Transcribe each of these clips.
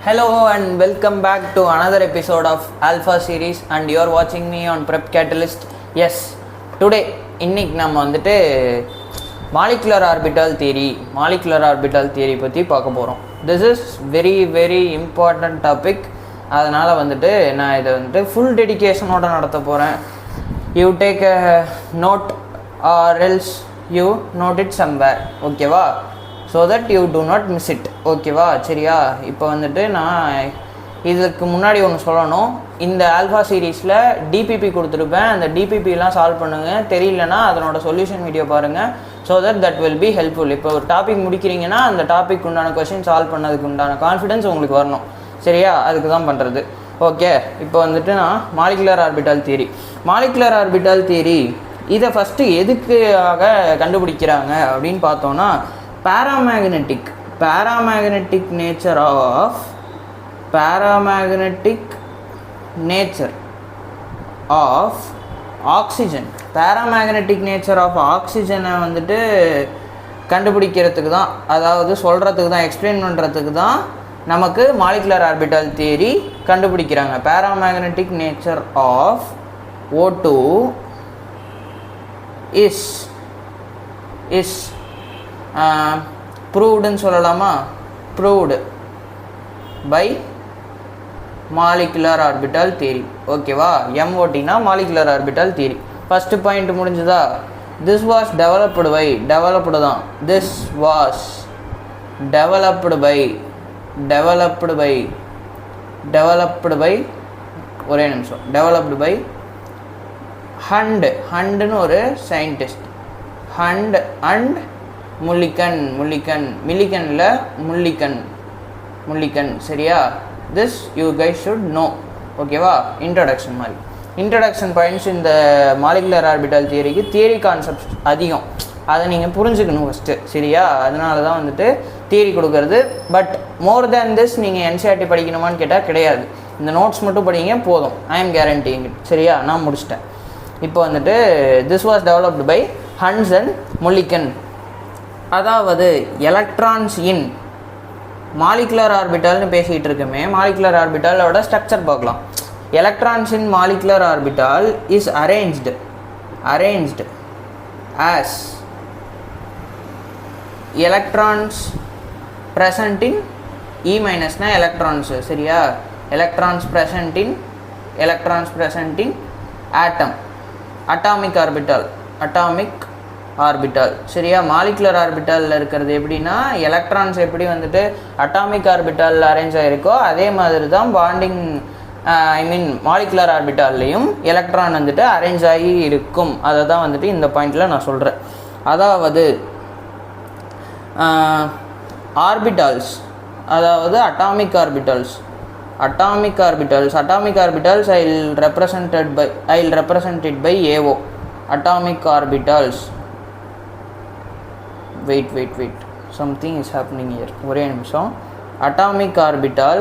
Hello and welcome back to another episode of Alpha series and you are watching me on Prep Catalyst. Yes, today இன்னைக்கு நம்ம வந்துட்டு molecular orbital theory பற்றி பார்க்க போகிறோம். This is very important topic. அதனால் வந்துட்டு நான் இதை வந்துட்டு ஃபுல் டெடிகேஷனோட நடத்த போகிறேன். You take a note or else you note it somewhere. ஓகேவா? So that you do not miss it. ஓகேவா? சரியா? இப்போ வந்துட்டு நான் இதுக்கு முன்னாடி ஒன்று சொல்லணும். இந்த ஆல்ஃபா சீரீஸில் டிபிபி கொடுத்துருப்பேன். அந்த டிபிபிலாம் சால்வ் பண்ணுங்கள். தெரியலனா அதனோட சொல்யூஷன் வீடியோ பாருங்கள். So that will be helpful. இப்போ ஒரு டாபிக் முடிக்கிறீங்கன்னா அந்த டாபிக் உண்டான கொஸ்டின் சால்வ் பண்ணதுக்கு உண்டான கான்ஃபிடன்ஸ் உங்களுக்கு வரணும். சரியா? அதுக்கு தான் பண்ணுறது. ஓகே, இப்போ வந்துட்டு நான் மாலிகுலர் ஆர்பிட்டல் தியரி இதை ஃபஸ்ட்டு எதுக்காக கண்டுபிடிக்கிறாங்க அப்படின்னு பார்த்தோன்னா, paramagnetic nature of oxygen வந்துட்டு கண்டுபிடிக்கிறதுக்கு தான், அதாவது சொல்கிறதுக்கு தான், எக்ஸ்பிளைன் பண்ணுறதுக்கு தான் நமக்கு மாலிகுலர் ஆர்பிட்டல் தியரி கண்டுபிடிக்கிறாங்க. paramagnetic nature of O2 is ப்ரூவ்டுன்னு சொல்லலாமா? Proved by molecular orbital theory. ஓகேவா? MOTனா molecular orbital theory. First point முடிஞ்சுதா? திஸ் வாஸ் டெவலப்டு தான். திஸ் வாஸ் டெவலப்டு பை ஒரே நிமிஷம். டெவலப்டு பை ஹண்டுன்னு ஒரு சயின்டிஸ்ட். Hunt and Mulliken. சரியா? This you guys should know. ஓகேவா? இன்ட்ரடக்ஷன் மாதிரி. இன்ட்ரடக்ஷன் பாயிண்ட்ஸ் இந்த மாலிகுலர் ஆர்பிட்டல் தியரிக்கு தியரி கான்செப்ட்ஸ் அதிகம். அதை நீங்கள் புரிஞ்சுக்கணும் ஃபஸ்ட்டு. சரியா? அதனால தான் வந்துட்டு தியரி கொடுக்கறது. பட் மோர் தேன் திஸ் நீங்கள் என்சிஆர்டி படிக்கணுமான்னு கேட்டால் கிடையாது. இந்த நோட்ஸ் மட்டும் படிங்க போதும். I am guaranteeing it. சரியா? நான் முடிச்சிட்டேன். இப்போ வந்துட்டு this was developed by Hunds and Mulliken. அதாவது எலக்ட்ரான்ஸ் இன் மாலிகுலர் ஆர்பிட்டல்னு பேசிகிட்டு இருக்குமே, மாலிகுலர் ஆர்பிட்டலோட ஸ்ட்ரக்சர் பார்க்கலாம். Electrons in molecular orbital is arranged as electrons present in E மைனஸ்னா எலக்ட்ரான்ஸு. சரியா? Electrons present in atomic orbital. சரியா? மாலிகுலர் ஆர்பிட்டலில் இருக்கிறது எப்படின்னா, எலக்ட்ரான்ஸ் எப்படி வந்துட்டு அட்டாமிக் ஆர்பிட்டலில் அரேஞ்ச் ஆகிருக்கோ அதே மாதிரி தான் பாண்டிங் மாலிகுலர் ஆர்பிட்டல்லையும் எலக்ட்ரான் வந்துட்டு அரேஞ்ச் ஆகி இருக்கும். அதை தான் வந்துட்டு இந்த பாயிண்டில் நான் சொல்கிறேன். அதாவது ஆர்பிட்டல்ஸ், அதாவது atomic orbitals I will represent it by AO. Atomic orbitals. wait something is happening here. ஒரே நிமிஷம். Atomic orbital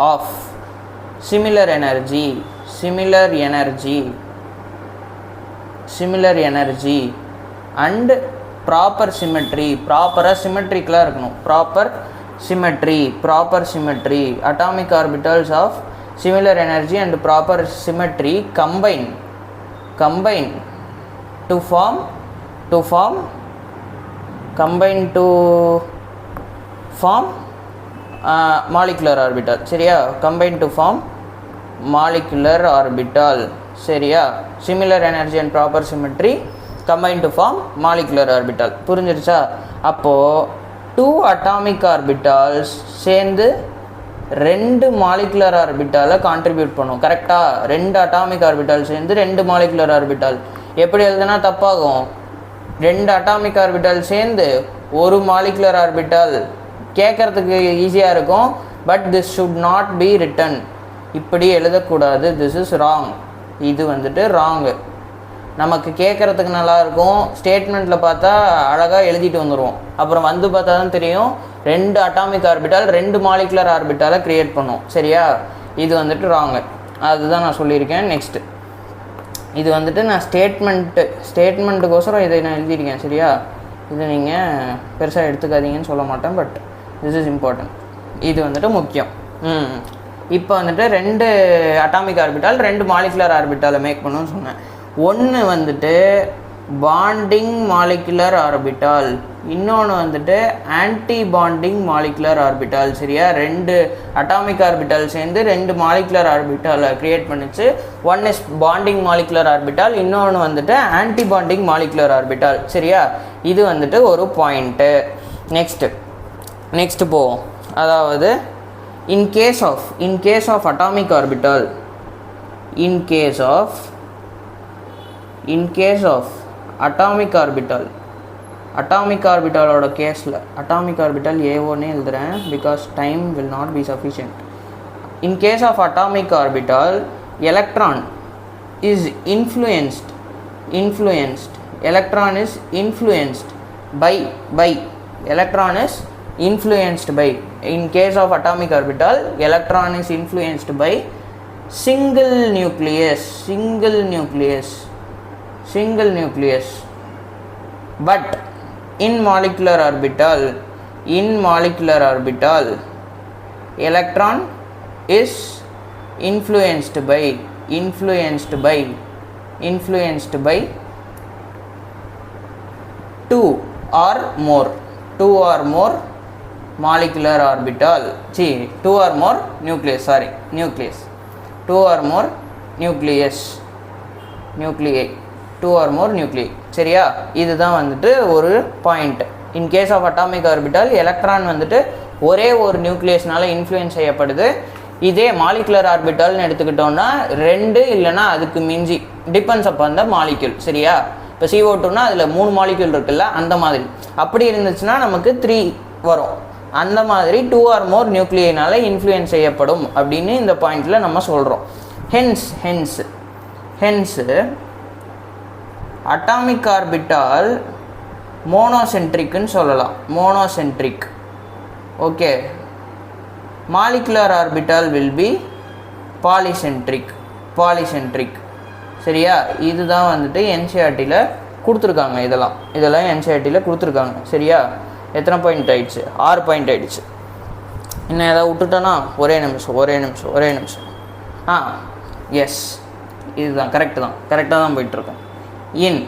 of similar energy and proper symmetry. ப்ராப்பராக சிமெட்ரிக்கலாக இருக்கணும். Proper symmetry. Atomic orbitals of similar energy and proper symmetry combine to form molecular orbital. சரியா? combine to form molecular orbital. சரியா? similar energy and proper symmetry combine to form molecular orbital. புரிஞ்சிருச்சா? அப்போது 2 atomic orbitals சேர்ந்து 2 molecular ஆர்பிட்டாலை contribute பண்ணும். கரெக்டாக? 2 atomic orbital சேர்ந்து 2 molecular orbital. எப்படி எழுதுனா தப்பாகும்? 2 atomic orbital சேர்ந்து 1 மாலிகுலர் ஆர்பிட்டால். கேட்குறதுக்கு ஈஸியாக இருக்கும். But this should not be written. இப்படி எழுதக்கூடாது. This is wrong. இது வந்துட்டு ராங்கு. நமக்கு கேட்குறதுக்கு நல்லாயிருக்கும். ஸ்டேட்மெண்ட்டில் பார்த்தா அழகாக எழுதிட்டு வந்துடுவோம். அப்புறம் வந்து பார்த்தா தான் தெரியும் 2 அட்டாமிக் ஆர்பிட்டால் 2 மாலிகுலர் ஆர்பிட்டாலை க்ரியேட் பண்ணும். சரியா? இது வந்துட்டு ராங்கு. அதுதான் நான் சொல்லியிருக்கேன். நெக்ஸ்ட்டு இது வந்துட்டு நான் ஸ்டேட்மெண்ட்டுக்கோசரம் இதை நான் எழுதியிருக்கேன். சரியா? இதை நீங்கள் பெருசாக எடுத்துக்காதீங்கன்னு சொல்ல மாட்டேன். But this is important. இது வந்துட்டு முக்கியம். இப்போ வந்துட்டு 2 அட்டாமிக் ஆர்பிட்டால் 2 மாலிகுலர் ஆர்பிட்டாலை மேக் பண்ணணும்னு சொன்னேன். ஒன்று வந்துட்டு பாண்டிங் மாலிகுலர் ஆர்பிட்டால், இன்னொன்று வந்துட்டு ஆன்டி பாண்டிங் மாலிகுலர் ஆர்பிட்டால். சரியா? 2 அட்டாமிக் ஆர்பிட்டால் சேர்ந்து 2 மாலிகுலர் ஆர்பிட்டாலை க்ரியேட் பண்ணிச்சு. One is bonding molecular orbital, இன்னொன்று வந்துட்டு ஆன்டி பாண்டிங் மாலிகுலர் ஆர்பிட்டால். சரியா? இது வந்துட்டு ஒரு பாயிண்ட்டு. நெக்ஸ்ட்டு போவோம். அதாவது in case of atomic orbital, in case of atomic orbital, atomic orbital கேஸில் atomic orbital ஏவோன்னு எழுதுகிறேன் because time will not be sufficient. In case of atomic orbital, electron is influenced, electron is influenced by electron is influenced by, in case of atomic orbital, electron is influenced by single nucleus, but in molecular orbital, electron is influenced by 2 or more molecular orbital, 2 or more nucleus, 2 or more nuclei, 2 or more nuclei. சரியா? இதுதான் வந்துட்டு ஒரு பாயிண்ட். In case of atomic orbital electron வந்துட்டு ஒரே ஒரு நியூக்ளியஸ்னால influence செய்யப்படுது. இதே மாலிகுலர் ஆர்பிட்டால்னு எடுத்துக்கிட்டோம்னா 2 இல்லைனா அதுக்கு மிஞ்சி, டிபெண்ட்ஸ் அப்பான் த மாலிக்யூல். சரியா? இப்போ CO2னா அதில் 3 மாலிக்யூல் இருக்குல்ல, அந்த மாதிரி. அப்படி இருந்துச்சுன்னா நமக்கு 3 வரும். அந்த மாதிரி 2 or more நியூக்ளியினால் இன்ஃப்ளூயன்ஸ் செய்யப்படும் அப்படின்னு இந்த பாயிண்டில் நம்ம சொல்கிறோம். ஹென்ஸ் அட்டாமிக் ஆர்பிட்டால் மோனோசென்ட்ரிக்னு சொல்லலாம். Monocentric. Okay. Molecular orbital will be polycentric. சரியா? இதுதான் வந்துட்டு என்சிஆர்டியில் கொடுத்துருக்காங்க. இதெல்லாம் என்சிஆர்டியில் கொடுத்துருக்காங்க. சரியா? எத்தனை பாயிண்ட் ஆயிடுச்சு? 6 பாயிண்ட் ஆயிடுச்சு. இன்னும் ஏதாவது விட்டுட்டோன்னா ஒரே நிமிஷம். எஸ், இதுதான் கரெக்டாக தான் போயிட்டுருக்கோம். இன்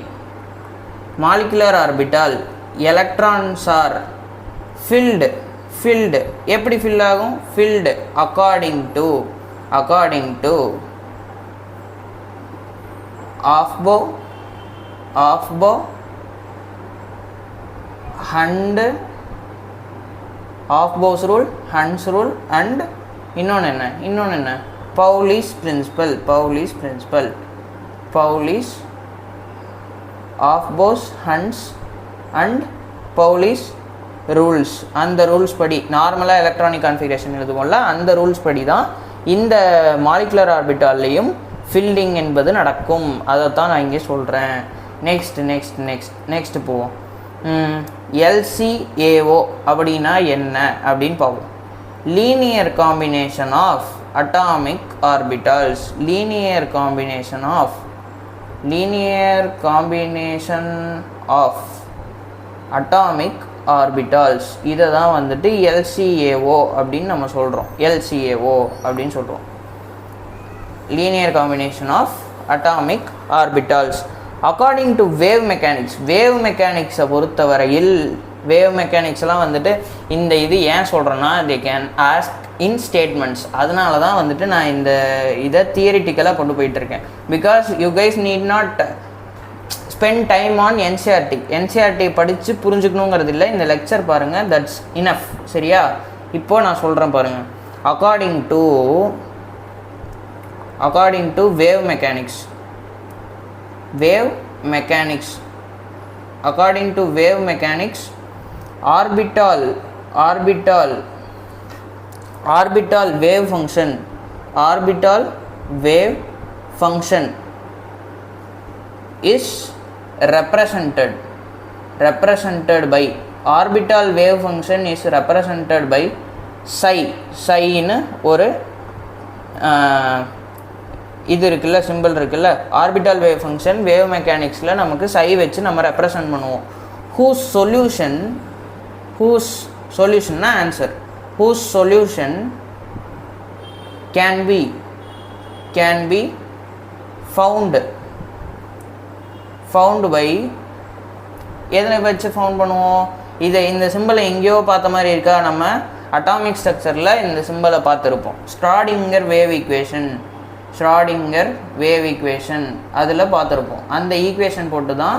molecular orbital electrons R field. எப்படி ஃபில் ஆகும்? ஃபில்டு அக்கார்டிங் டு ஆஃப் போ and Aufbau's rule, Hund's rule and இன்னொன்று என்ன Pauli's principle, Aufbau's, Hund's and Pauli's rules. அந்த ரூல்ஸ் படி நார்மலாக எலக்ட்ரானிக் கான்ஃபிகரேஷன் எழுதுவோம்ல, அந்த ரூல்ஸ் படி தான் இந்த மாலிகுலர் ஆர்பிட்டால்லையும் ஃபில்டிங் என்பது நடக்கும். அதைத்தான் நான் இங்கே சொல்கிறேன். நெக்ஸ்ட் போவோம். LCAO அப்படின்னா என்ன அப்படின்னு பார்ப்போம். Linear combination of atomic orbitals. Linear combination of atomic orbitals. இதை தான் வந்துட்டு LCAO அப்படின்னு நம்ம சொல்கிறோம். Linear combination of atomic orbitals. According to wave மெக்கானிக்ஸை பொறுத்தவரையில், வேவ் மெக்கானிக்ஸ்லாம் வந்துட்டு இந்த இது ஏன் சொல்கிறேன்னா, they can ask in statements. அதனால தான் வந்துட்டு நான் இந்த இதை தியரிட்டிக்கலாக கொண்டு போயிட்டுருக்கேன். Because you guys need not spend time on NCERT படித்து புரிஞ்சுக்கணுங்கிறது இல்லை. இந்த லெக்சர் பாருங்கள், தட்ஸ் இனஃப். சரியா? இப்போது நான் சொல்கிறேன் பாருங்கள். According to wave mechanics, according to wave mechanics, orbital wave function is represented by orbital wave function is represented by psi ன்னு ஒரு இது இருக்குல்ல, சிம்பிள் இருக்குல்ல, ஆர்பிட்டால் வேவ் ஃபங்க்ஷன் வேவ் மெக்கானிக்ஸில் நமக்கு சை வச்சு நம்ம ரெப்ரசன்ட் பண்ணுவோம். ஹூஸ் சொல்யூஷன்னா ஆன்சர். whose solution can be found by எதனை வச்சு ஃபவுண்ட் பண்ணுவோம்? இதை இந்த சிம்பிளை எங்கேயோ பார்த்த மாதிரி இருக்கா? நம்ம அட்டாமிக் ஸ்ட்ரக்சரில் இந்த சிம்பிளை பார்த்துருப்போம். ஷ்ராடிங்கர் வேவ் ஈக்குவேஷன் அதில் பார்த்துருப்போம். அந்த ஈக்குவேஷன் போட்டு தான்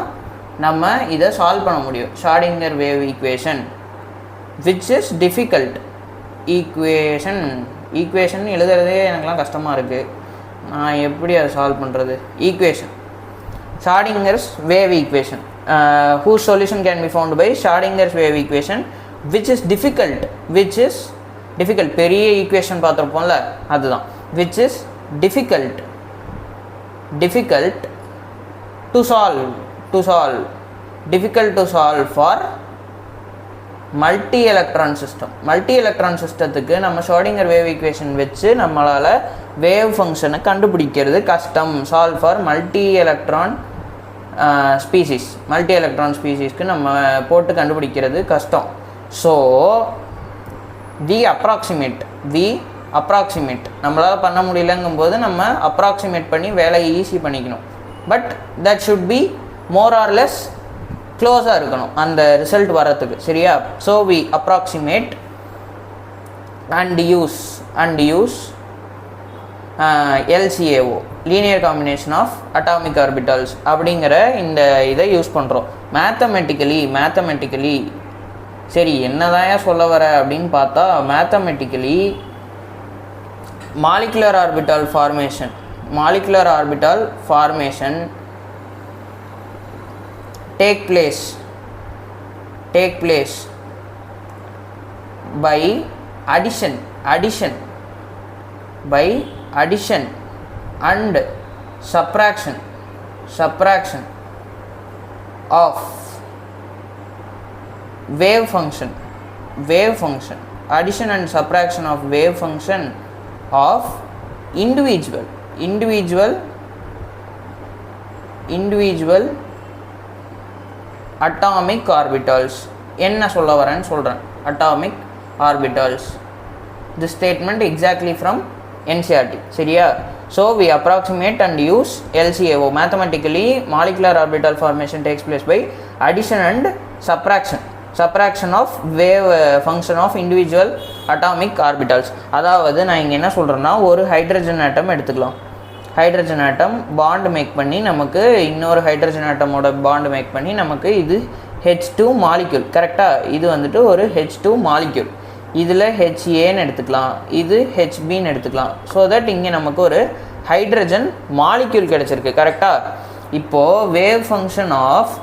நம்ம இதை சால்வ் பண்ண முடியும். Schrodinger wave equation which is difficult equation எழுதுறதே எனக்குலாம் கஷ்டமாக இருக்குது. நான் எப்படி அதை சால்வ் பண்ணுறது? Schrodinger's wave equation whose solution can be found by Schrodinger's wave equation which is difficult பெரிய ஈக்குவேஷன் பார்த்துருப்போம்ல அதுதான். which is difficult to solve for multi electron சிஸ்டத்துக்கு நம்ம ஷ்ராடிங்கர் வேவ் ஈக்குவேஷன் வச்சு நம்மளால் வேவ் ஃபங்க்ஷனை கண்டுபிடிக்கிறது கஷ்டம். சால்வ் ஃபார் மல்டி எலக்ட்ரான் ஸ்பீசிஸ்க்கு நம்ம போட்டு கண்டுபிடிக்கிறது கஷ்டம். ஸோ வி அப்ராக்சிமேட் நம்மளால் பண்ண முடியலங்கும்போது நம்ம அப்ராக்சிமேட் பண்ணி வேலையை ஈஸி பண்ணிக்கணும். But that should be more or less க்ளோஸாக இருக்கணும் அந்த ரிசல்ட் வரத்துக்கு. சரியா? So we approximate and use LCAO linear combination of atomic orbitals அப்படிங்கிற இந்த இதை யூஸ் பண்ணுறோம். மேத்தமெட்டிக்கலி சரி என்னதான் சொல்ல வர அப்படின்னு பார்த்தா, mathematically molecular orbital formation take place by addition and subtraction of wave function addition and subtraction of wave function of individual atomic orbitals. என்ன சொல்ல வரேன்னு சொல்கிறேன். Atomic orbitals. The statement exactly from NCERT. சரியா? So we approximate and use LCAO. Mathematically molecular orbital formation takes place by addition and subtraction of wave function of individual atomic orbitals. அதாவது நான் இங்கே என்ன சொல்கிறேன்னா, ஒரு ஹைட்ரஜன் ஆட்டம் எடுத்துக்கலாம். Hydrogen atom bond make பண்ணி நமக்கு இன்னொரு ஹைட்ரஜன் ஆட்டமோட பாண்ட் மேக் பண்ணி நமக்கு இது H2 மாலிக்யூல். கரெக்டாக? இது வந்துட்டு ஒரு H2 மாலிக்யூல். இதில் HAன்னு எடுத்துக்கலாம், இது HBன்னு எடுத்துக்கலாம். ஸோ தட் இங்கே நமக்கு ஒரு ஹைட்ரஜன் மாலிக்யூல் கிடச்சிருக்கு. கரெக்டாக? இப்போது wave function of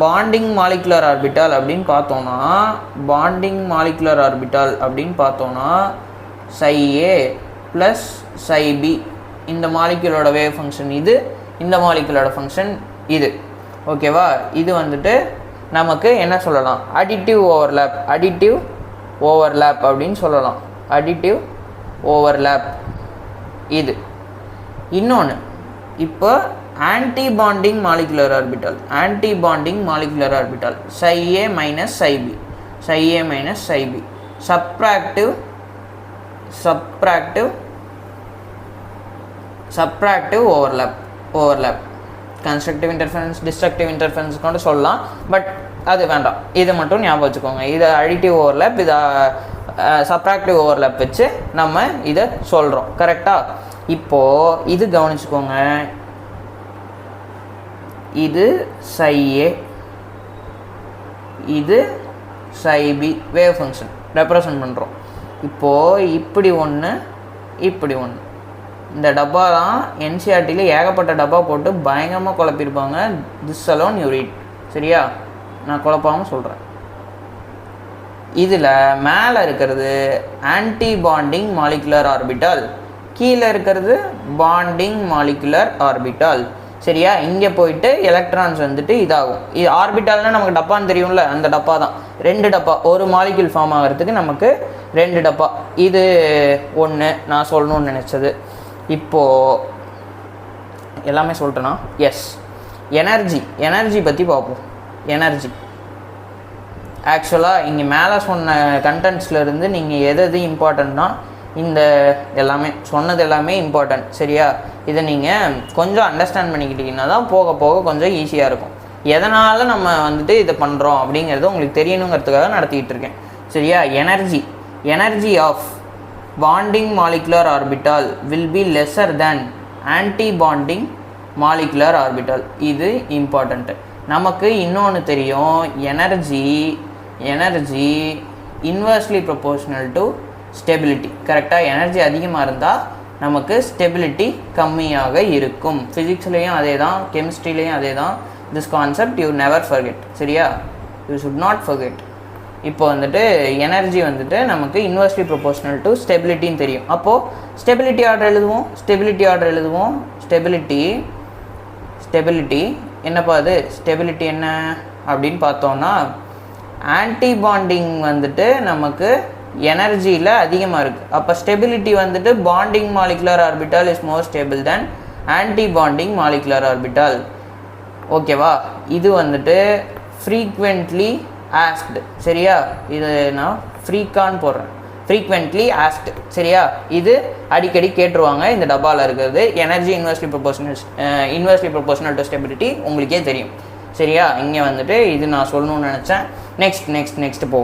bonding molecular orbital அப்படின்னு பார்த்தோன்னா ψA ப்ளஸ் ψB இந்த மாலிகுலோட வேவ் ஃபங்க்ஷன் இது, இந்த மாலிகுலோட ஃபங்க்ஷன் இது. ஓகேவா? இது வந்துட்டு நமக்கு என்ன சொல்லலாம்? அடிட்டிவ் ஓவர்லேப் அப்படின்னு சொல்லலாம். அடிட்டிவ் ஓவர்லேப் இது. இன்னொன்று, இப்போ anti bonding molecular orbital ψA minus ψB subtractive overlap constructive interference destructive interference கொண்டு சொல்லலாம். பட் அது வேண்டாம், இதை மட்டும் ஞாபகம் வச்சுக்கோங்க. இதை அடிட்டிவ் ஓவர்லேப், இதை சப்ராக்டிவ் ஓவர்லேப் வச்சு நம்ம இதை சொல்கிறோம். கரெக்டாக? இப்போது இது கவனிச்சுக்கோங்க. இது ψA, இது ψB வேவ் ஃபங்க்ஷன் ரெப்ரசன்ட் பண்ணுறோம். இப்போது இப்படி ஒன்று இந்த டப்பா தான் NCERTல ஏகப்பட்ட டப்பா போட்டு பயங்கரமாக குழப்பியிருப்பாங்க. This alone you read. சரியா? நான் குழப்பாமல் சொல்கிறேன். இதில் மேலே இருக்கிறது ஆன்டி பாண்டிங் மாலிகுலர் ஆர்பிட்டால், கீழே இருக்கிறது பாண்டிங் மாலிகுலர் ஆர்பிட்டால். சரியா? இங்கே போயிட்டு எலக்ட்ரான்ஸ் வந்துட்டு இதாகும். இது ஆர்பிட்டால்னால் நமக்கு டப்பான்னு தெரியும்ல, அந்த டப்பா தான். 2 டப்பா, ஒரு மாலிகுல் ஃபார்ம் ஆகிறதுக்கு நமக்கு 2 டப்பா. இது ஒன்று நான் சொல்லணும்னு நினச்சது. இப்போது எல்லாமே சொல்லிட்டேனா? எஸ். எனர்ஜி பற்றி பார்ப்போம். எனர்ஜி ஆக்சுவலாக இங்கே மேலே சொன்ன கண்டென்ட்ஸ்லேருந்து நீங்கள் எது இம்பார்ட்டண்ட்னா இந்த எல்லாமே சொன்னது எல்லாமே இம்பார்ட்டண்ட். சரியா? இதை நீங்கள் கொஞ்சம் அண்டர்ஸ்டாண்ட் பண்ணிக்கிட்டீங்கன்னா தான் போக போக கொஞ்சம் ஈஸியாக இருக்கும். எதனால் நம்ம வந்துட்டு இதை பண்ணுறோம் அப்படிங்கிறது உங்களுக்கு தெரியணுங்கிறதுக்காக நடத்திக்கிட்டு இருக்கேன். சரியா? Energy of bonding molecular orbital will be lesser than anti bonding molecular orbital. இது இம்பார்ட்டண்ட்டு. நமக்கு இன்னொன்று தெரியும், energy inversely proportional to stability. கரெக்டாக? எனர்ஜி அதிகமாக இருந்தால் நமக்கு ஸ்டெபிலிட்டி கம்மியாக இருக்கும். ஃபிசிக்ஸ்லேயும் அதே தான், கெமிஸ்ட்ரிலேயும் அதே தான். This concept you never forget. சரியா? You should not forget. இப்போ வந்துட்டு எனர்ஜி வந்துட்டு நமக்கு இன்வெர்ஸ்லி ப்ரொபோர்ஷனல் டு ஸ்டெபிலிட்டின்னு தெரியும். அப்போது ஸ்டெபிலிட்டி ஆர்டர் எழுதுவோம். ஸ்டெபிலிட்டி என்னப்பா அது? ஸ்டெபிலிட்டி என்ன அப்படின்னு பார்த்தோன்னா, ஆன்டி பாண்டிங் வந்துட்டு நமக்கு எனர்ஜியில் அதிகமாக இருக்குது. அப்போ ஸ்டெபிலிட்டி வந்துட்டு bonding molecular orbital is more stable than anti bonding molecular orbital. ஓகேவா? இது வந்துட்டு ஃப்ரீக்வெண்ட்லி ஆஸ்க்டு. சரியா? இது நான் ஃப்ரீக்கான்னு போடுறேன், ஃப்ரீக்வெண்ட்லி ஆஸ்க்டு. சரியா? இது அடிக்கடி கேட்டுருவாங்க. இந்த டப்பாவில் இருக்கிறது energy inversely proportional to stability உங்களுக்கே தெரியும். சரியா? இங்கே வந்துட்டு இது நான் சொல்லணும்னு நினச்சேன். நெக்ஸ்ட் போ.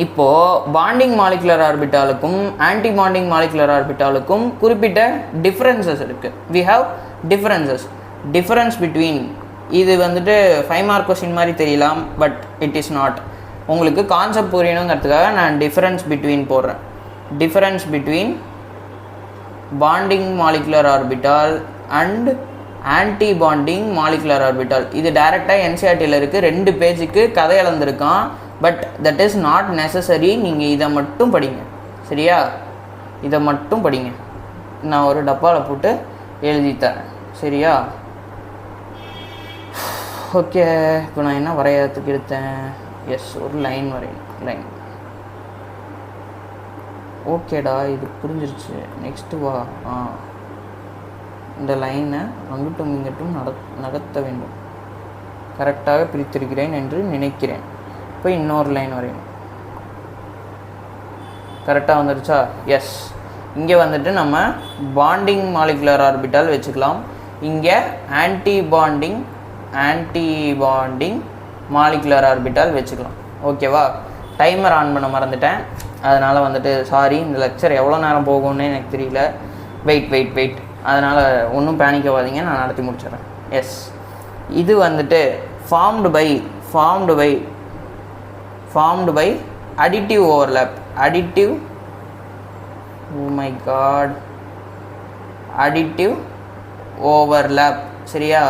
இப்போது பாண்டிங் மாலிகுலர் ஆர்பிட்டாலுக்கும் ஆன்டி பாண்டிங் மாலிகுலர் ஆர்பிட்டாலுக்கும் குறிப்பிட்ட டிஃப்ரென்சஸ் இருக்குது. We have difference between. இது வந்துட்டு 5 மார்க் கொஸ்டின் மாதிரி தெரியலாம், பட் இட் இஸ் நாட். உங்களுக்கு கான்செப்ட் புரியணுங்கிறதுக்காக நான் டிஃப்ரென்ஸ் பிட்வீன் போடுறேன். Difference between bonding molecular orbital and anti bonding molecular orbital. இது டைரெக்டாக என்சிஆர்டியில் இருக்குது. 2 பேஜுக்கு கதை இழந்திருக்கான். But that is not necessary. நீங்கள் இதை மட்டும் படிங்க. சரியா? இதை மட்டும் படிங்க. நான் ஒரு டப்பாவில் போட்டு எழுதித்தரேன். சரியா? ஓகே. இப்போ நான் என்ன வரையறதுக்கு எடுத்தேன்? எஸ், ஒரு லைன் வரையணும். ஓகேடா, இது புரிஞ்சிருச்சு. நெக்ஸ்ட்டு வா. இந்த லைனை அங்கிட்டும் இங்கிட்டும் நகர்த்த வேண்டும். கரெக்டாக பிரித்திருக்கிறேன் என்று நினைக்கிறேன். இப்போ இன்னொரு லைன் வரையணும். கரெக்டாக வந்துருச்சா? எஸ். இங்கே வந்துட்டு நம்ம பாண்டிங் மாலிகுலர் ஆர்பிட்டால் வச்சுக்கலாம். இங்கே ஆன்டி பாண்டிங் மாலிகுலர் ஆர்பிட்டால் வச்சுக்கலாம். ஓகேவா? டைமர் ஆன் பண்ண மறந்துட்டேன். அதனால் வந்துட்டு சாரி. இந்த லெக்சர் எவ்வளோ நேரம் போகும்னு எனக்கு தெரியல. வெயிட். அதனால் ஒன்றும் பேனிக் ஆகாதீங்க, நான் நடத்தி முடிச்சிடறேன். எஸ். இது வந்துட்டு formed by additive overlap. Additive overlap. சரியா?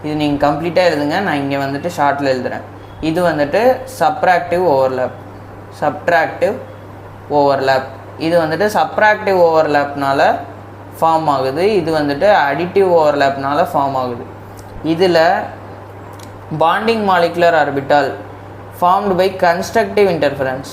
இது நீங்கள் கம்ப்ளீட்டாக எழுதுங்க. நான் இங்கே வந்துட்டு ஷார்ட்டில் எழுதுகிறேன். இது வந்துட்டு சப்ட்ராக்டிவ் ஓவர்லேப். இது வந்துட்டு சப்ட்ராக்டிவ் ஓவர்லேப்னால ஃபார்ம் ஆகுது. இது வந்துட்டு அடிட்டிவ் ஓவர்லேப்னால ஃபார்ம் ஆகுது. இதில் bonding molecular orbital formed by constructive interference.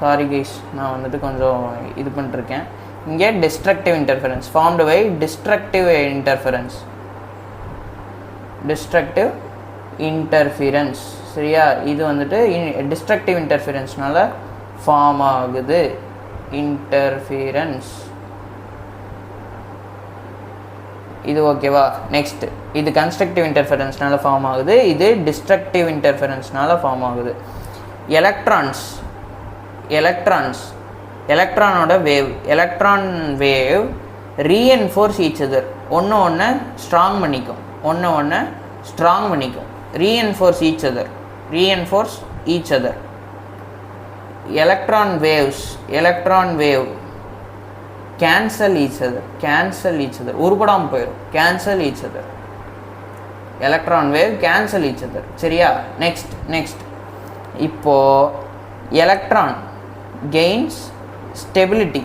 Sorry guys, நான் வந்துட்டு கொஞ்சம் இது பண்ணிருக்கேன். இங்கே destructive interference. Formed by destructive interference. சரியா? இது வந்துட்டு டிஸ்ட்ரக்டிவ் இன்டர்ஃபியரன்ஸ்னால ஃபார்ம் ஆகுது. இன்டர்ஃபியரன்ஸ். இது ஓகேவா? நெக்ஸ்ட், இது கன்ஸ்ட்ரக்டிவ் இன்டர்ஃபெரன்ஸ்னால ஃபார்ம் ஆகுது. இது டிஸ்ட்ரக்டிவ் இன்டர்ஃபெரன்ஸ்னால ஃபார்ம் ஆகுது. எலக்ட்ரானோட electron wave reinforce each other. ஒன்று ஸ்ட்ராங் பண்ணிக்கும். reinforce each other. Electron wave cancel each other. உருப்படாம போயிடும். cancel each other. Electron wave cancel each other. சரியா? next இப்போ electron gains stability.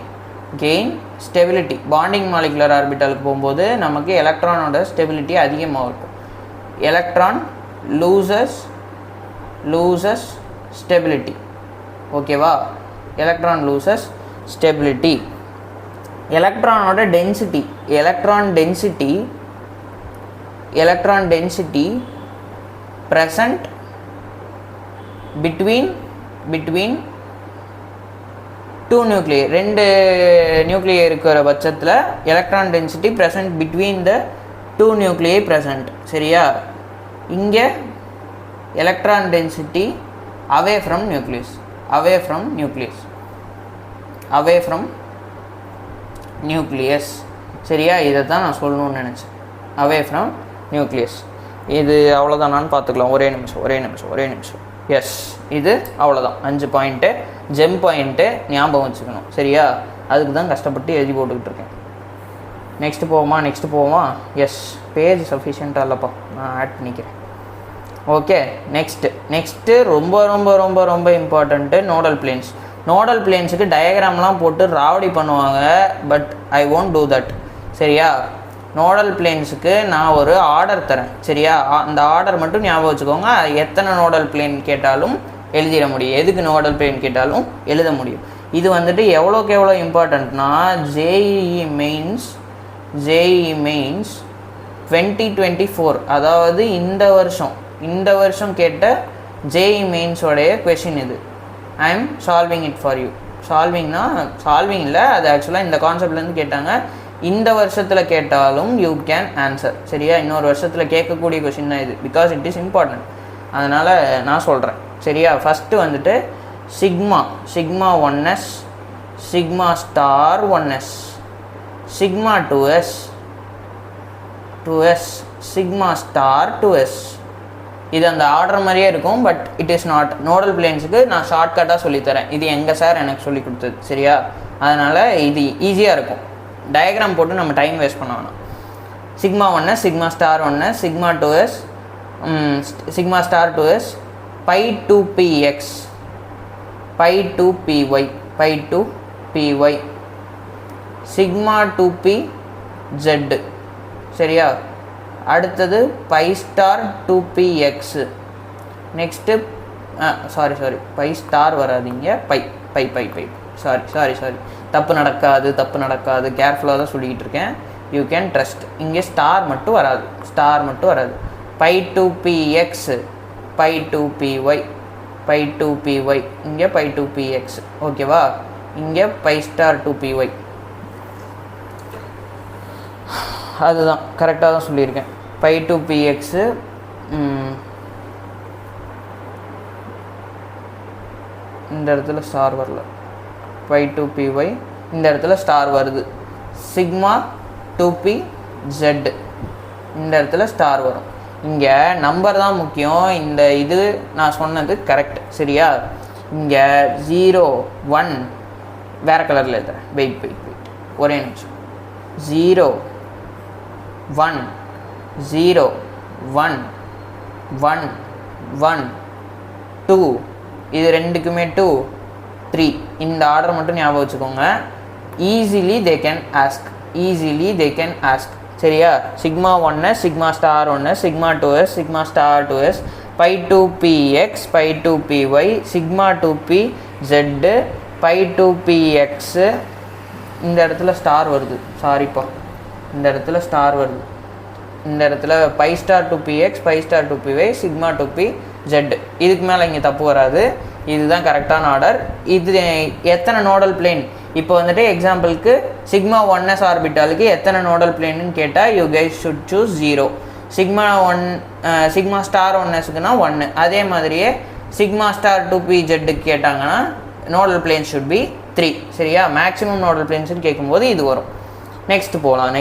Bonding molecular ஆர்பிட்டாலுக்கு போகும்போது நமக்கு எலக்ட்ரானோட ஸ்டெபிலிட்டி அதிகமாக இருக்கும். Electron loses stability. ஓகேவா? Electron loses stability. எலக்ட்ரானோட electron density present between two nuclei. ரெண்டு நியூக்ளியை இருக்கிற பட்சத்தில் electron density present between the two nuclei present. சரியா? இங்கே electron density away from nucleus. சரியா? இதை தான் நான் சொல்லணும்னு நினச்சேன். away from nucleus. இது அவ்வளோதானான்னு பார்த்துக்கலாம். ஒரே நிமிஷம். எஸ், இது அவ்வளோதான். 5 பாயிண்ட்டு ஜெம் பாயிண்ட்டு ஞாபகம் வச்சுக்கணும். சரியா? அதுக்கு தான் கஷ்டப்பட்டு எழுதி போட்டுக்கிட்டு இருக்கேன். நெக்ஸ்ட்டு போவோமா? எஸ், பேஜ் சஃபிஷியண்ட்டாக இல்லைப்பா, நான் ஆட் பண்ணிக்கிறேன். ஓகே, நெக்ஸ்ட்டு ரொம்ப இம்பார்ட்டண்ட்டு நோடல் பிளேன்ஸுக்கு டயக்ராம்லாம் போட்டு ராவடி பண்ணுவாங்க. But I won't do that. சரியா? நோடல் பிளேன்ஸுக்கு நான் ஒரு ஆர்டர் தரேன். சரியா? அந்த ஆர்டர் மட்டும் ஞாபகம் வச்சுக்கோங்க. எத்தனை நோடல் பிளேன் கேட்டாலும் எழுதிட முடியும். எதுக்கு நோடல் பிளேன் கேட்டாலும் எழுத முடியும். இது வந்துட்டு எவ்வளோக்கு எவ்வளோ இம்பார்ட்டண்ட்னா ஜேஇஇ மெயின்ஸ் 2024, அதாவது இந்த வருஷம் கேட்ட ஜேஇ மெயின்ஸோடைய கொஷின் இது. I am solving it for you. Solving இல்லை, அது ஆக்சுவலாக இந்த கான்செப்ட்லேருந்து கேட்டாங்க. இந்த வருஷத்தில் கேட்டாலும் யூ கேன் ஆன்சர். சரியா? இன்னொரு வருஷத்தில் கேட்கக்கூடிய கொஷின் தான் இது. Because it is important. அதனால் நான் சொல்கிறேன். சரியா? ஃபஸ்ட்டு வந்துட்டு sigma 1s, sigma star 1s, sigma 2s, sigma star 2s. இது அந்த ஆர்டர் மாதிரியே இருக்கும். But it is not. Nodal பிளேன்ஸுக்கு நான் ஷார்ட்கட்டாக சொல்லித்தரேன். இது எங்கள் சார் எனக்கு சொல்லி கொடுத்தது. சரியா? அதனால் இது ஈஸியாக இருக்கும். டயக்ராம் போட்டு நம்ம டைம் வேஸ்ட் பண்ண வேணாம். Sigma 1s, sigma star 1s, sigma 2s, sigma star 2s, pi 2px, pi 2py, sigma 2pz. சரியா? அடுத்தது pi star 2px. Next sorry pi star வராதிங்க, பை சாரி தப்பு நடக்காது. கேர்ஃபுல்லாக தான் சொல்லிக்கிட்டு இருக்கேன். You can trust. இங்கே ஸ்டார் மட்டும் வராது. பை 2px, பை 2py, இங்கே பை 2px. ஓகேவா? இங்கே பை ஸ்டார் 2py. அதுதான் கரெக்டாக தான் சொல்லியிருக்கேன். பை 2px, இந்த இடத்துல ஸ்டார் வரல. பை 2py, இந்த இடத்துல ஸ்டார் வருது. சிக்மா 2pz, இந்த இடத்துல ஸ்டார் வரும். இங்கே நம்பர் தான் முக்கியம். இது நான் சொன்னது கரெக்ட். சரியா? இங்கே 0 1 வேறு கலரில் எழுதுறேன். வெயிட் ஒரே நிமிஷம். 0 1 0 1 1 1 2, இது ரெண்டுக்குமே 2 3. இந்த ஆர்டர் மட்டும் ஞாபகம் வச்சுக்கோங்க. Easily they can ask. சரியா? Sigma 1s, sigma star 1s, sigma 2s, sigma star 2s, pi 2px, pi 2py, sigma 2pz, pi 2px. இந்த இடத்துல ஸ்டார் வருது. சாரிப்பா, இந்த இடத்துல ஸ்டார் வருது. இந்த இடத்துல pi star 2px, pi star 2py, sigma 2pz. இதுக்கு மேலே இங்கே தப்பு வராது. இதுதான் கரெக்டான ஆர்டர். இது எத்தனை நோடல் பிளேன்? இப்போ வந்துட்டு எக்ஸாம்பிளுக்கு சிக்மா 1s ஆர்பிட்டாலுக்கு எத்தனை நோடல் பிளேன்னு கேட்டால் you guys should choose 0. Sigma star 1sக்குனா 1. அதே மாதிரியே சிக்மா ஸ்டார் 2pz கேட்டாங்கன்னா நோடல் பிளேன் ஷுட் பி 3. சரியா? மேக்ஸிமம் நோடல் பிளேன்ஸ்னு கேட்கும்போது இது வரும். நெக்ஸ்ட் போகலாம்.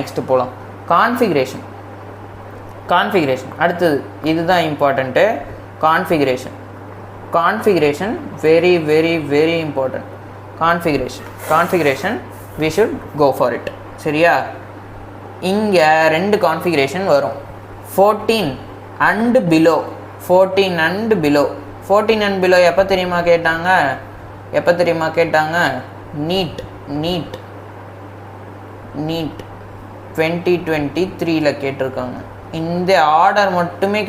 கான்ஃபிகரேஷன் அடுத்தது. இதுதான் important. Configuration very important. Configuration we should go for it. சரியா? இங்கே 2 கான்ஃபிகரேஷன் வரும். 14 and below. 14 and below எப்போ தெரியுமா கேட்டாங்க? நீட் 2023 கேட்டிருக்காங்க. இந்த ஆர்டர் மட்டுமே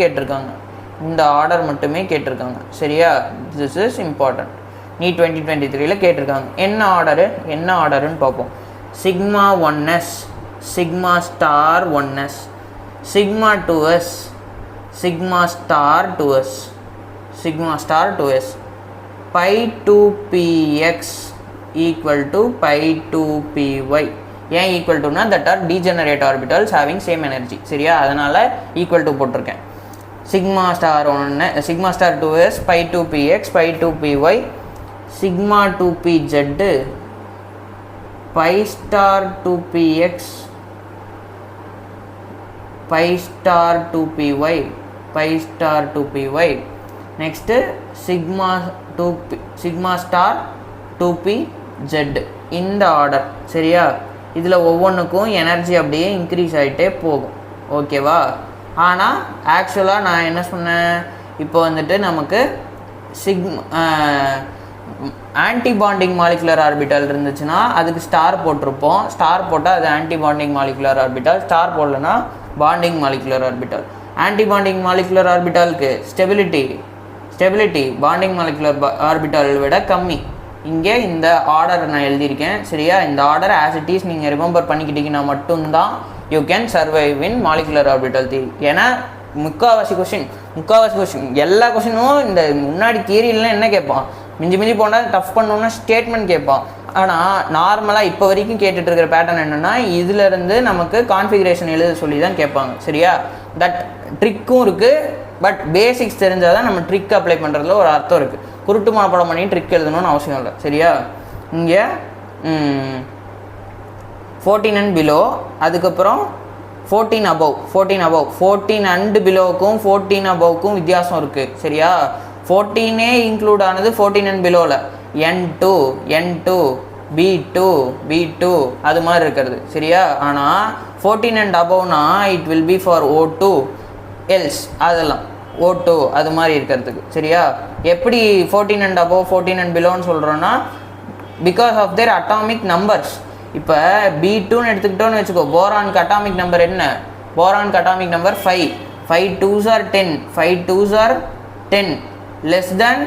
கேட்டிருக்காங்க. சரியா? This is important. நீ 2023 கேட்டிருக்காங்க. என்ன ஆர்டருன்னு பார்ப்போம். Sigma 1s, sigma star 1s, sigma 2s, sigma star 2s, sigma star 2s, pi 2px equal to pi 2py. ஏன் ஈக்குவல் டுனா that are degenerate orbitals having same energy. சரியா, அதனால் ஈக்குவல் டு போட்டிருக்கேன். Sigma star 1, sigma star 2s, pi 2px, pi 2py, sigma 2pz, pi star 2px, pi star 2py, pi star 2py. Next sigma star 2pz. இந்த order. சரியா, இதில் ஒவ்வொன்றுக்கும் energy அப்படியே increase ஆகிட்டே போகும். ஓகேவா? ஆனால் ஆக்சுவலாக நான் என்ன சொன்னேன், இப்போ வந்துட்டு நமக்கு ஆன்டி பாண்டிங் மாலிகுலர் ஆர்பிட்டல் இருந்துச்சுன்னா அதுக்கு ஸ்டார் போட்டிருப்போம். ஸ்டார் போட்டால் அது anti bonding molecular orbital, star போடலன்னா bonding molecular orbital. Anti bonding molecular ஆர்பிட்டலுக்கு ஸ்டெபிலிட்டி பாண்டிங் மாலிகுலர் ஆர்பிட்டல் விட கம்மி. இங்கே இந்த ஆர்டர் நான் எழுதியிருக்கேன். சரியா, இந்த ஆர்டர் ஆஸ் இட் இஸ் நீங்கள் ரிமெம்பர் பண்ணிக்கிட்டீங்கன்னா மட்டும்தான் you can survive in molecular orbital theory. ஏன்னா முக்கால்வாசி கொஷின் எல்லா கொஷினும் இந்த முன்னாடி தியரிலாம் என்ன கேட்பான், மிஞ்சி போனால் டஃப் பண்ணோன்னா ஸ்டேட்மெண்ட் கேட்பான். ஆனால் நார்மலாக இப்போ வரைக்கும் கேட்டுட்டு இருக்கிற பேட்டர்ன் என்னென்னா இதிலேருந்து நமக்கு கான்ஃபிகரேஷன் எழுத சொல்லி தான் கேட்பாங்க. சரியா, தட் ட்ரிக்கும் இருக்குது. பட் பேசிக்ஸ் தெரிஞ்சால் தான் நம்ம ட்ரிக் அப்ளை பண்ணுறதுல ஒரு அர்த்தம் இருக்குது. குருட்டு மனப்பாடம் பண்ணி ட்ரிக் எழுதணும்னு அவசியம் இல்லை. சரியா, இங்கே 14 and below, அதுக்கப்புறம் 14 above, 14 and below-க்கும் 14 above-க்கும் வித்தியாசம் இருக்குது. சரியா, 14 இன்க்ளூட் ஆனது 14 and below-ல N2 B2 அது மாதிரி இருக்கிறது. சரியா, ஆனால் 14 and above-னா it will be for O2 else, அதெல்லாம் O2 அது மாதிரி இருக்கிறதுக்கு. சரியா, எப்படி 14 and above 14 and below-ன்னு சொல்கிறோன்னா because of their atomic numbers. இப்போ B2ன்னு எடுத்துக்கிட்டோன்னு வச்சுக்கோ, போரானுக்கு அட்டாமிக் நம்பர் என்ன? போரானுக்கு atomic number 5. 5 2s are 10, 5 2s are 10, less than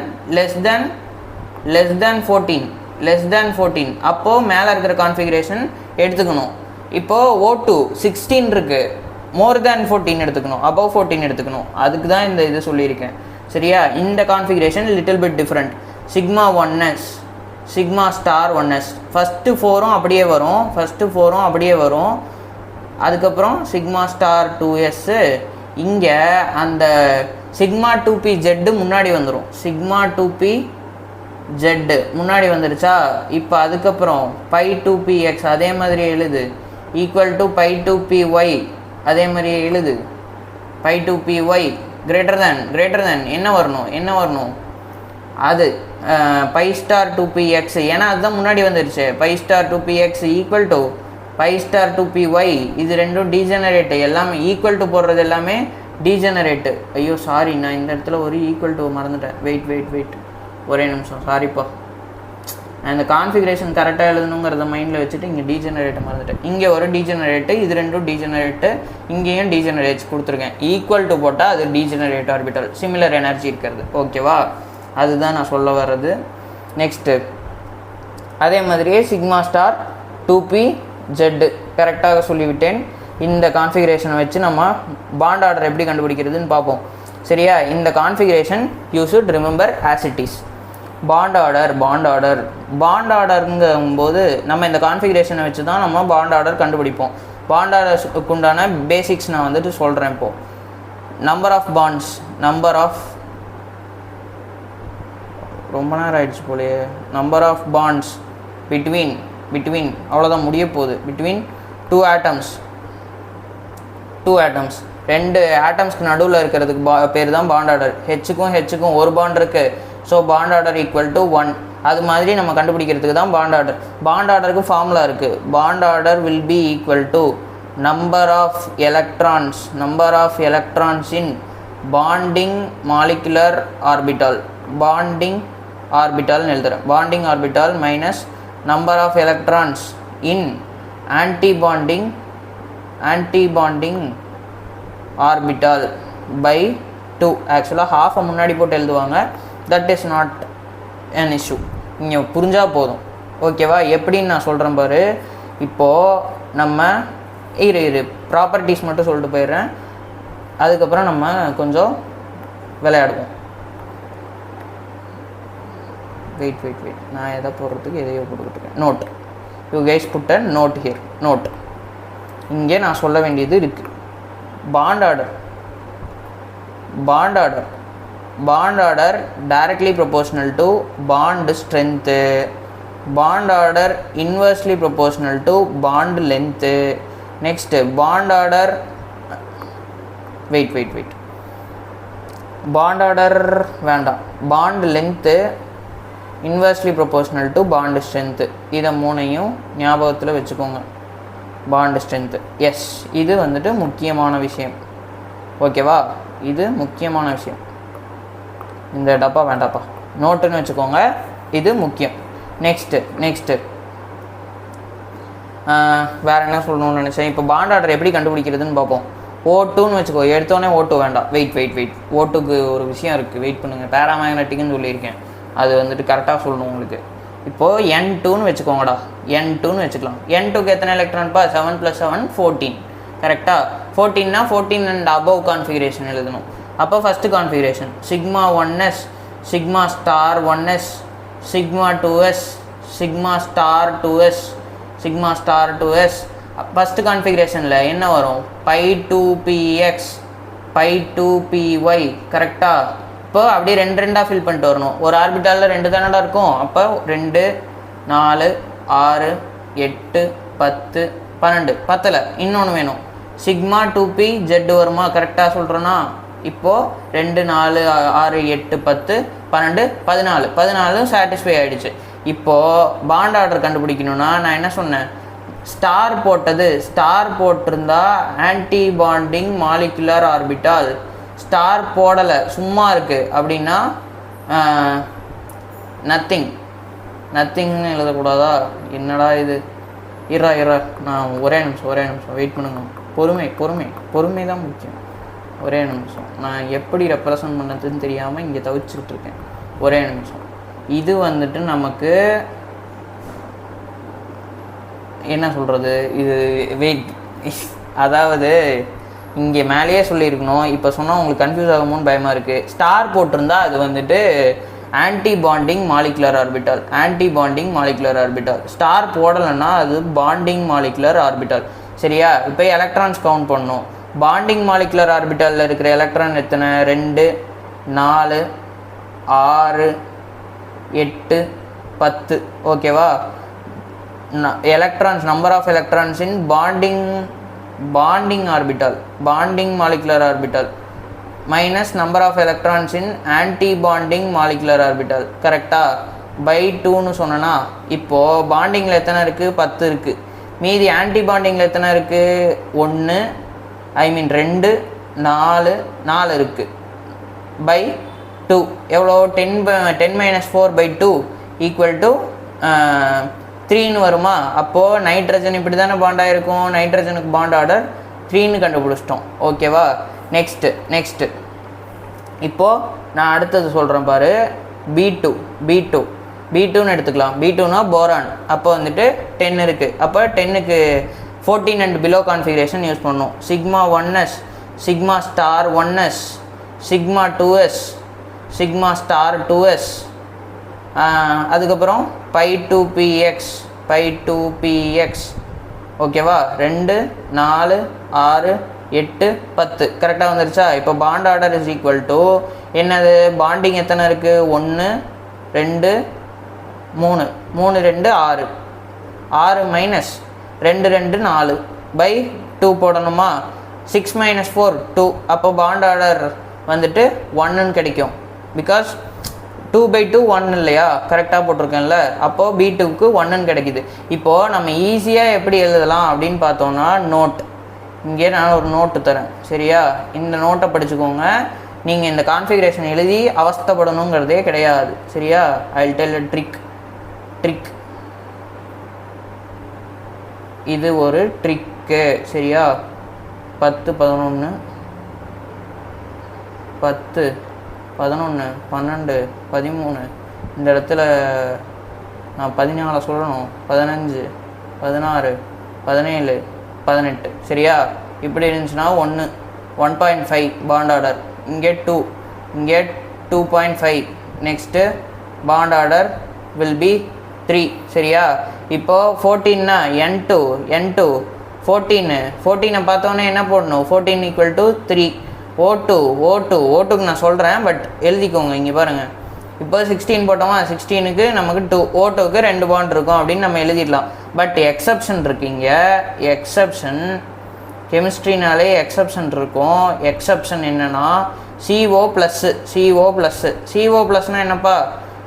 14. அப்போது மேலே இருக்கிற கான்ஃபிகரேஷன் எடுத்துக்கணும். இப்போது O2 16 இருக்குது, மோர் தேன் 14 எடுத்துக்கணும், அபவ் 14 எடுத்துக்கணும். அதுக்கு தான் இந்த இது சொல்லியிருக்கேன். சரியா, இந்த configuration little bit different. Sigma 1s, sigma star 1s, first 4ம் அப்படியே வரும். அதுக்கப்புறம் சிக்மா ஸ்டார் 2s. இங்கே அந்த சிக்மா 2pz முன்னாடி வந்துடும். சிக்மா 2pz முன்னாடி வந்துருச்சா? இப்போ அதுக்கப்புறம் pi 2px அதே மாதிரி எழுது, ஈக்குவல் டு pi 2py அதே மாதிரி எழுது. pi 2py greater than என்ன வரணும் அது pi ஸ்டார் 2px. ஏன்னா அதுதான் முன்னாடி வந்துருச்சு. pi star 2px equal to pi star 2py. இது ரெண்டும் டீஜெனரேட்டு. எல்லாமே ஈக்குவல் டு போடுறது எல்லாமே டீஜெனரேட்டு. ஐயோ சாரி, நான் இந்த இடத்துல ஒரு ஈக்குவல் டு மறந்துட்டேன். வெயிட் ஒரே நிமிஷம், சாரிப்பா. நான் இந்த கான்ஃபிகரேஷன் கரெக்டாக எழுதணுங்கிறத மைண்டில் வச்சுட்டு இங்கே டீஜெனரேட்டை மறந்துட்டேன். இங்கே ஒரு டீஜெனரேட்டு, இது ரெண்டும் டீஜெனரேட்டு, இங்கேயும் டீஜெனரேட்ஸ் கொடுத்துருக்கேன். ஈக்குவல் டு போட்டால் அது டீஜெனரேட் ஆர்பிட்டல், சிமிலர் எனர்ஜி இருக்கிறது. ஓகேவா, அதுதான் நான் சொல்ல வர்றது. நெக்ஸ்ட்டு அதே மாதிரியே சிக்மா ஸ்டார் 2pz கரெக்டாக சொல்லிவிட்டேன். இந்த கான்ஃபிகரேஷனை வச்சு நம்ம பாண்ட் ஆர்டர் எப்படி கண்டுபிடிக்கிறதுன்னு பார்ப்போம். சரியா, இந்த configuration you should remember as it is. Bond ஆர்டருங்கும்போது நம்ம இந்த கான்ஃபிகரேஷனை வச்சு தான் நம்ம பாண்ட் ஆர்டர் கண்டுபிடிப்போம். பாண்ட் ஆர்டருக்கு உண்டான பேசிக்ஸ் நான் வந்துட்டு சொல்கிறேன். இப்போது நம்பர் ஆஃப் ரொம்ப நேரம் ஆயிடுச்சு போலையே. நம்பர் ஆஃப் பாண்ட்ஸ் பிட்வீன் அவ்வளோதான் முடிய போகுது. பிட்வீன் டூ ஆட்டம்ஸ், ரெண்டு ஆட்டம்ஸ்க்கு நடுவில் இருக்கிறதுக்கு பேர் தான் பாண்ட் ஆர்டர். ஹெச்சுக்கும் ஒரு பாண்ட் இருக்குது. So bond order equal to 1. அது மாதிரி நம்ம கண்டுபிடிக்கிறதுக்கு தான் பாண்ட் ஆர்டர். பாண்ட் ஆர்டருக்கு ஃபார்முலா இருக்குது. Bond order will be equal to number of electrons in bonding molecular orbital. Bonding ஆர்பிட்டால்னு எழுதுகிறேன். Bonding orbital minus number of electrons in anti bonding orbital by 2. ஆக்சுவலாக ஹாஃபை முன்னாடி போட்டு எழுதுவாங்க. That is not an issue. இங்கே புரிஞ்சால் போதும். ஓகேவா? எப்படின்னு நான் சொல்கிறேன் பாரு. இப்போது நம்ம இரு ப்ராப்பர்ட்டிஸ் மட்டும் சொல்லிட்டு போயிடுறேன். அதுக்கப்புறம் நம்ம கொஞ்சம் விளையாடுவோம். வெயிட் நான் எதை போடுறதுக்கு எதையோ போட்டுக்கிட்டுருக்கேன். Note. You guys put a note here. Note. இங்கே நான் சொல்ல வேண்டியது இருக்குது. Bond order directly proportional to bond strength. Bond order inversely proportional to bond length. Next, bond order wait bond order வேண்டாம். bond length inversely proportional to bond strength. இதை மூணையும் ஞாபகத்தில் வச்சுக்கோங்க. bond strength. எஸ், இது வந்துட்டு முக்கியமான விஷயம். ஓகேவா? இது முக்கியமான விஷயம். இந்த டப்பா வேண்டாப்பா, நோட்டுன்னு வச்சுக்கோங்க. இது முக்கியம். நெக்ஸ்ட்டு வேறு என்ன சொல்லணும்னு நினச்சேன். இப்போ பாண்ட் ஆர்டர் எப்படி கண்டுபிடிக்கிறதுன்னு பார்ப்போம். O2ன்னு வச்சுக்கோ. எடுத்தோடனே O2 வேண்டாம். வெயிட் O2க்கு ஒரு விஷயம் இருக்குது. வெயிட் பண்ணுங்கள். பேராமேக்னட்டிக்னு சொல்லியிருக்கேன். அது வந்துட்டு கரெக்டாக சொல்லணும் உங்களுக்கு. இப்போது N2ன்னு வச்சுக்கோங்கடா. N2ன்னு வச்சுக்கலாம். N2க்கு எத்தனை எலக்ட்ரான்ப்பா? 7 + 7 14. கரெக்டாக? 14னா 14 அண்ட் அபவ் கான்ஃபிகரேஷன் எழுதணும். அப்போ first configuration sigma 1s, sigma star 1s, sigma 2s, sigma star 2s, sigma star 2s. First கான்ஃபிகரேஷனில் என்ன வரும்? π2px, π2py. கரெக்டாக? இப்போ அப்படியே ரெண்டாக ஃபில் பண்ணிட்டு வரணும். ஒரு ஆர்பிட்டாலில் 2 தானடா இருக்கும். அப்போ 2 4 6 8 10 12 10ல் இன்னொன்று வேணும். சிக்மா 2p z வருமா? கரெக்டாக சொல்கிறேன்னா இப்போது 2 4 6 8 10 12 14 14 சாட்டிஸ்ஃபை ஆகிடுச்சு. இப்போது பாண்ட் ஆர்டர் கண்டுபிடிக்கணும்னா நான் என்ன சொன்னேன்? ஸ்டார் போட்டிருந்தா anti bonding molecular orbital. Star போடலை, சும்மா இருக்குது அப்படின்னா நத்திங்னு எழுதக்கூடாதா? என்னடா இது? இரா நான் ஒரே நிமிஷம் வெயிட் பண்ணுங்க. பொறுமை தான் முக்கியம். ஒரே நிமிஷம். நான் எப்படி ரெப்ரசன்ட் பண்ணதுன்னு தெரியாமல் இங்கே தவிச்சுக்கிட்டு இருக்கேன். ஒரே நிமிஷம். இது வந்துட்டு நமக்கு என்ன சொல்கிறது? இது வெயிட், அதாவது இங்கே மேலேயே சொல்லியிருக்கணும். இப்போ சொன்னால் உங்களுக்கு கன்ஃபியூஸ் ஆகுமோன்னு பயமாக இருக்குது. ஸ்டார் போட்டிருந்தா அது வந்துட்டு anti bonding molecular orbital. Star போடலைன்னா அது பாண்டிங் மாலிகுலர் ஆர்பிட்டால். சரியா? இப்போ எலக்ட்ரான்ஸ் கவுண்ட் பண்ணணும். பாண்டிங் மாலிகுலர் ஆர்பிட்டாலில் இருக்கிற எலக்ட்ரான் எத்தனை? 2 4 6 8 10. ஓகேவா? Electrons, number of electrons in bonding molecular orbital minus number of electrons in anti bonding molecular orbital. கரெக்டாக? பை 2ன்னு சொன்னேன்னா இப்போது பாண்டிங்கில் எத்தனை இருக்குது? 10 இருக்குது. மீதி ஆன்டி பாண்டிங்கில் எத்தனை இருக்குது? 1 2 4 இருக்குது. பை 2 எவ்வளோ? 10 - 4/2 = 3ன்னு வருமா? அப்போது நைட்ரஜன் இப்படி தானே பாண்டாக இருக்கும். நைட்ரஜனுக்கு பாண்ட் ஆர்டர் 3ன்னு கண்டுபிடிச்சிட்டோம். ஓகேவா? நெக்ஸ்ட்டு இப்போது நான் அடுத்தது சொல்கிறேன் பாரு. B2ன்னு எடுத்துக்கலாம். B2னா போரான். அப்போ வந்துட்டு 10 இருக்குது. அப்போ 10க்கு 14 அண்ட் பிலோ கான்ஃபிகரேஷன் யூஸ் பண்ணணும். Sigma 1s, sigma star 1s, sigma 2s, sigma star 2s. அதுக்கப்புறம் π2px. ஓகேவா? 2 4 6 8 10 கரெக்டாக வந்துருச்சா? இப்போ bond order is equal to என்னது? பாண்டிங் எத்தனை இருக்குது? 1 2 3 3 2 6 6 மைனஸ் 2 2 4 பை 2 போடணுமா? 6 - 4 2. அப்போ பாண்ட் ஆர்டர் வந்துட்டு 1ன்னு கிடைக்கும். பிகாஸ் 2/2 1 இல்லையா? கரெக்டாக போட்டிருக்கேன்ல. அப்போது B2க்கு 1ன்னு கிடைக்குது. இப்போது நம்ம ஈஸியாக எப்படி எழுதலாம் அப்படின்னு பார்த்தோன்னா, நோட். இங்கே நான் ஒரு நோட்டு தரேன். சரியா? இந்த நோட்டை படிச்சுக்கோங்க. நீங்கள் இந்த கான்ஃபிகரேஷன் எழுதி அவஸ்தைப்படணுங்கிறதே கிடையாது. சரியா? I will tell a trick. இது ஒரு ட்ரிக்கு. சரியா? 10 11 10 11 12 13 இந்த இடத்துல நான் 14 சொல்லணும், 15, 16, 17, 18 சரியா? இப்படி இருந்துச்சுன்னா 1.5 பாண்ட் ஆர்டர், இங்கே 2, இங்கே 2.5, next bond order will B 3 சரியா? இப்போது 14னா N2 14 பார்த்தோன்னே என்ன போடணும்? 14 = 3. O2க்கு நான் சொல்கிறேன், பட் எழுதிக்கோங்க. இங்கே பாருங்கள், இப்போ 16 போட்டோமா, 16க்கு நமக்கு 2, O2க்கு 2 பாண்ட் இருக்கும் அப்படின்னு நம்ம எழுதிடலாம். பட் எக்ஸப்ஷன் இருக்கு இங்கே. எக்ஸப்ஷன் கெமிஸ்ட்ரினாலே எக்ஸப்ஷன் இருக்கும். எக்ஸப்ஷன் என்னென்னா CO+. CO+னா என்னப்பா?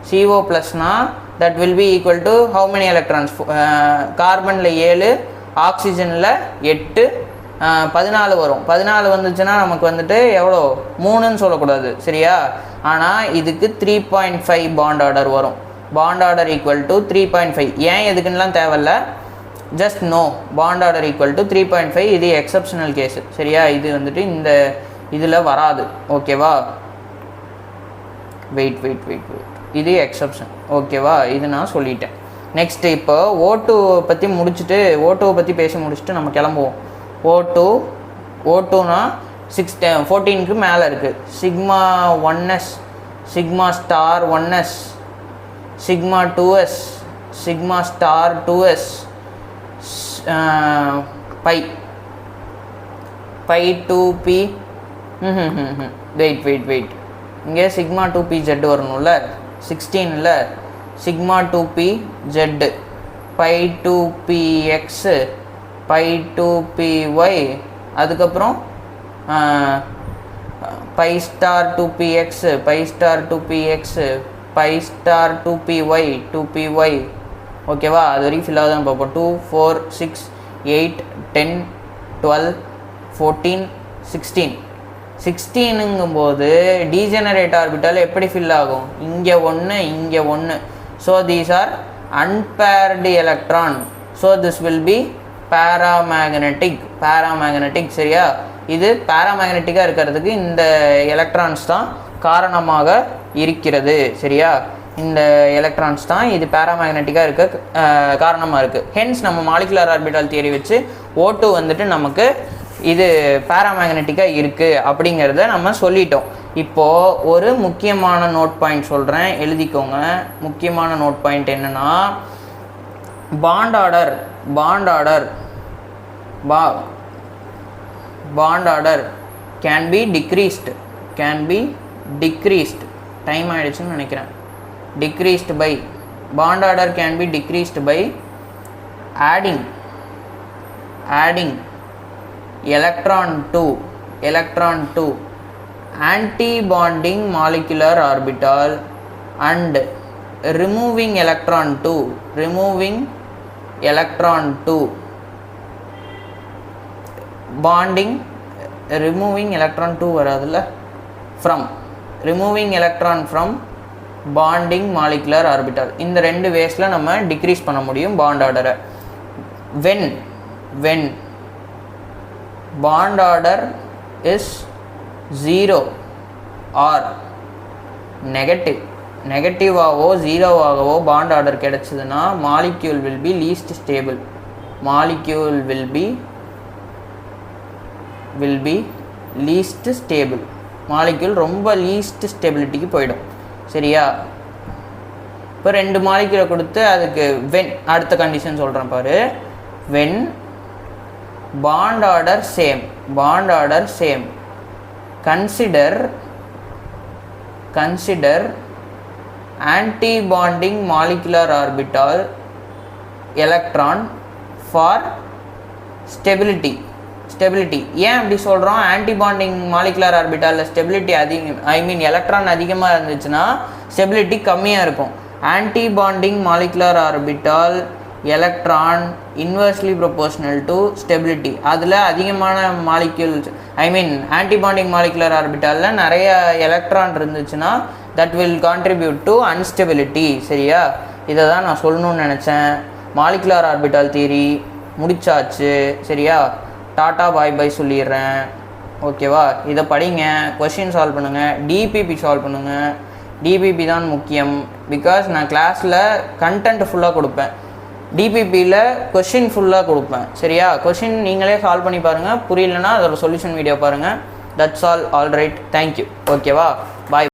CO+னா that will be equal to how many electrons? கார்பனில் 7, ஆக்சிஜனில் 8, 14 வரும். 14 வந்துச்சுன்னா நமக்கு வந்துட்டு எவ்வளோ? 3ன்னு சொல்லக்கூடாது சரியா? ஆனால் இதுக்கு 3.5 பாண்ட் ஆர்டர் வரும். Bond order equal to 3.5. ஏன் எதுக்குன்னெலாம் தேவையில்ல, just no bond order equal to 3.5. இது எக்ஸப்ஷனல் கேஸு சரியா? இது வந்துட்டு இந்த இதில் வராது ஓகேவா? வெயிட், இது எக்ஸப்ஷன் ஓகேவா? இது நான் சொல்லிட்டேன். நெக்ஸ்ட்டு இப்போ O2 பற்றி முடிச்சுட்டு, O2 பற்றி பேசி முடிச்சுட்டு நம்ம கிளம்புவோம். O2னா 14க்கு மேலே இருக்குது. Sigma 1s, sigma star 1s, sigma 2s, sigma star 2s, pi 2p. Wait, இங்கே சிக்மா 2pz வரணும்ல 16ல். Sigma 2pz, pi 2px, pi 2py, அதுக்கப்புறம் pi star 2px, pi star 2px, pi star 2py. ஓகேவா? அது வரைக்கும் ஃபில் ஆகுதான் பார்ப்போம். 2, 4, 6, 8, 10, 12, 14, 16. 16ங்கும்போது degenerate orbital எப்படி fill ஆகும்? இங்கே 1, இங்கே 1. So these are unpaired electron. So this will be paramagnetic சரியா? இது பேராமேக்னெட்டிக்காக இருக்கிறதுக்கு இந்த எலக்ட்ரான்ஸ் தான் காரணமாக இருக்கிறது சரியா? இந்த எலக்ட்ரான்ஸ் தான் இது பேராமேக்னெட்டிக்காக இருக்க காரணமாக இருக்குது. ஹென்ஸ் நம்ம மாலிகுலர் ஆர்பிட்டால் தியரி வச்சு O2 வந்துட்டு நமக்கு இது பேராமேக்னெட்டிக்காக இருக்குது அப்படிங்கிறத நம்ம சொல்லிட்டோம். இப்போது ஒரு முக்கியமான நோட் பாயிண்ட் சொல்கிறேன், எழுதிக்கோங்க. முக்கியமான நோட் பாயிண்ட் என்னென்னா, bond order can be decreased. Time ஆகிடுச்சுன்னு நினைக்கிறேன். decreased by bond order can be decreased by adding electron to anti-bonding molecular orbital and removing electron to bonding, removing electron to வராதுல்ல, from removing electron from bonding molecular orbital. இந்த ரெண்டு வேஸில் நம்ம degrees பண்ண முடியும் bond ஆர்டரை. when bond order is 0 or நெகட்டிவாகவோ ஜீரோவாகவோ bond order கிடைச்சதுன்னா molecule will be least stable. Molecule ரொம்ப லீஸ்ட் ஸ்டெபிலிட்டிக்கு போயிடும் சரியா? இப்போ 2 மாலிக்யூலை கொடுத்து அதுக்கு வென் அடுத்த கண்டிஷன் சொல்கிறேன் பாரு. When bond order same consider anti bonding molecular orbital electron for stability. ஏன் அப்படி சொல்கிறோம்? ஆன்டி பாண்டிங் மாலிகுலர் ஆர்பிட்டாலில் ஸ்டெபிலிட்டி எலக்ட்ரான் அதிகமாக இருந்துச்சுன்னா ஸ்டெபிலிட்டி கம்மியாக இருக்கும். Anti bonding molecular orbital electron inversely proportional to stability. அதில் அதிகமான மாலிக்யூல்ஸ் ஆன்டி பாண்டிங் மாலிகுலர் ஆர்பிட்டாலில் நிறைய எலக்ட்ரான் இருந்துச்சுன்னா that will contribute to unstability சரியா? இதை தான் நான் சொல்லணும்னு நினச்சேன். மாலிகுலர் ஆர்பிட்டால் தியரி முடிச்சாச்சு சரியா? டாட்டா பாய் சொல்லிடுறேன் ஓகேவா? இதை படிங்க, கொஷின் சால்வ் பண்ணுங்கள், டிபிபி சால்வ் பண்ணுங்கள். டிபிபி தான் முக்கியம். பிகாஸ் நான் கிளாஸில் கண்டென்ட் ஃபுல்லாக கொடுப்பேன், டிபிபியில் கொஷின் ஃபுல்லாக கொடுப்பேன். சரியா? கொஷின் நீங்களே சால்வ் பண்ணி பாருங்கள், புரியலன்னா அதோட சொல்யூஷன் வீடியோ பாருங்கள். That's all right. தேங்க்யூ. ஓகேவா? பாய்.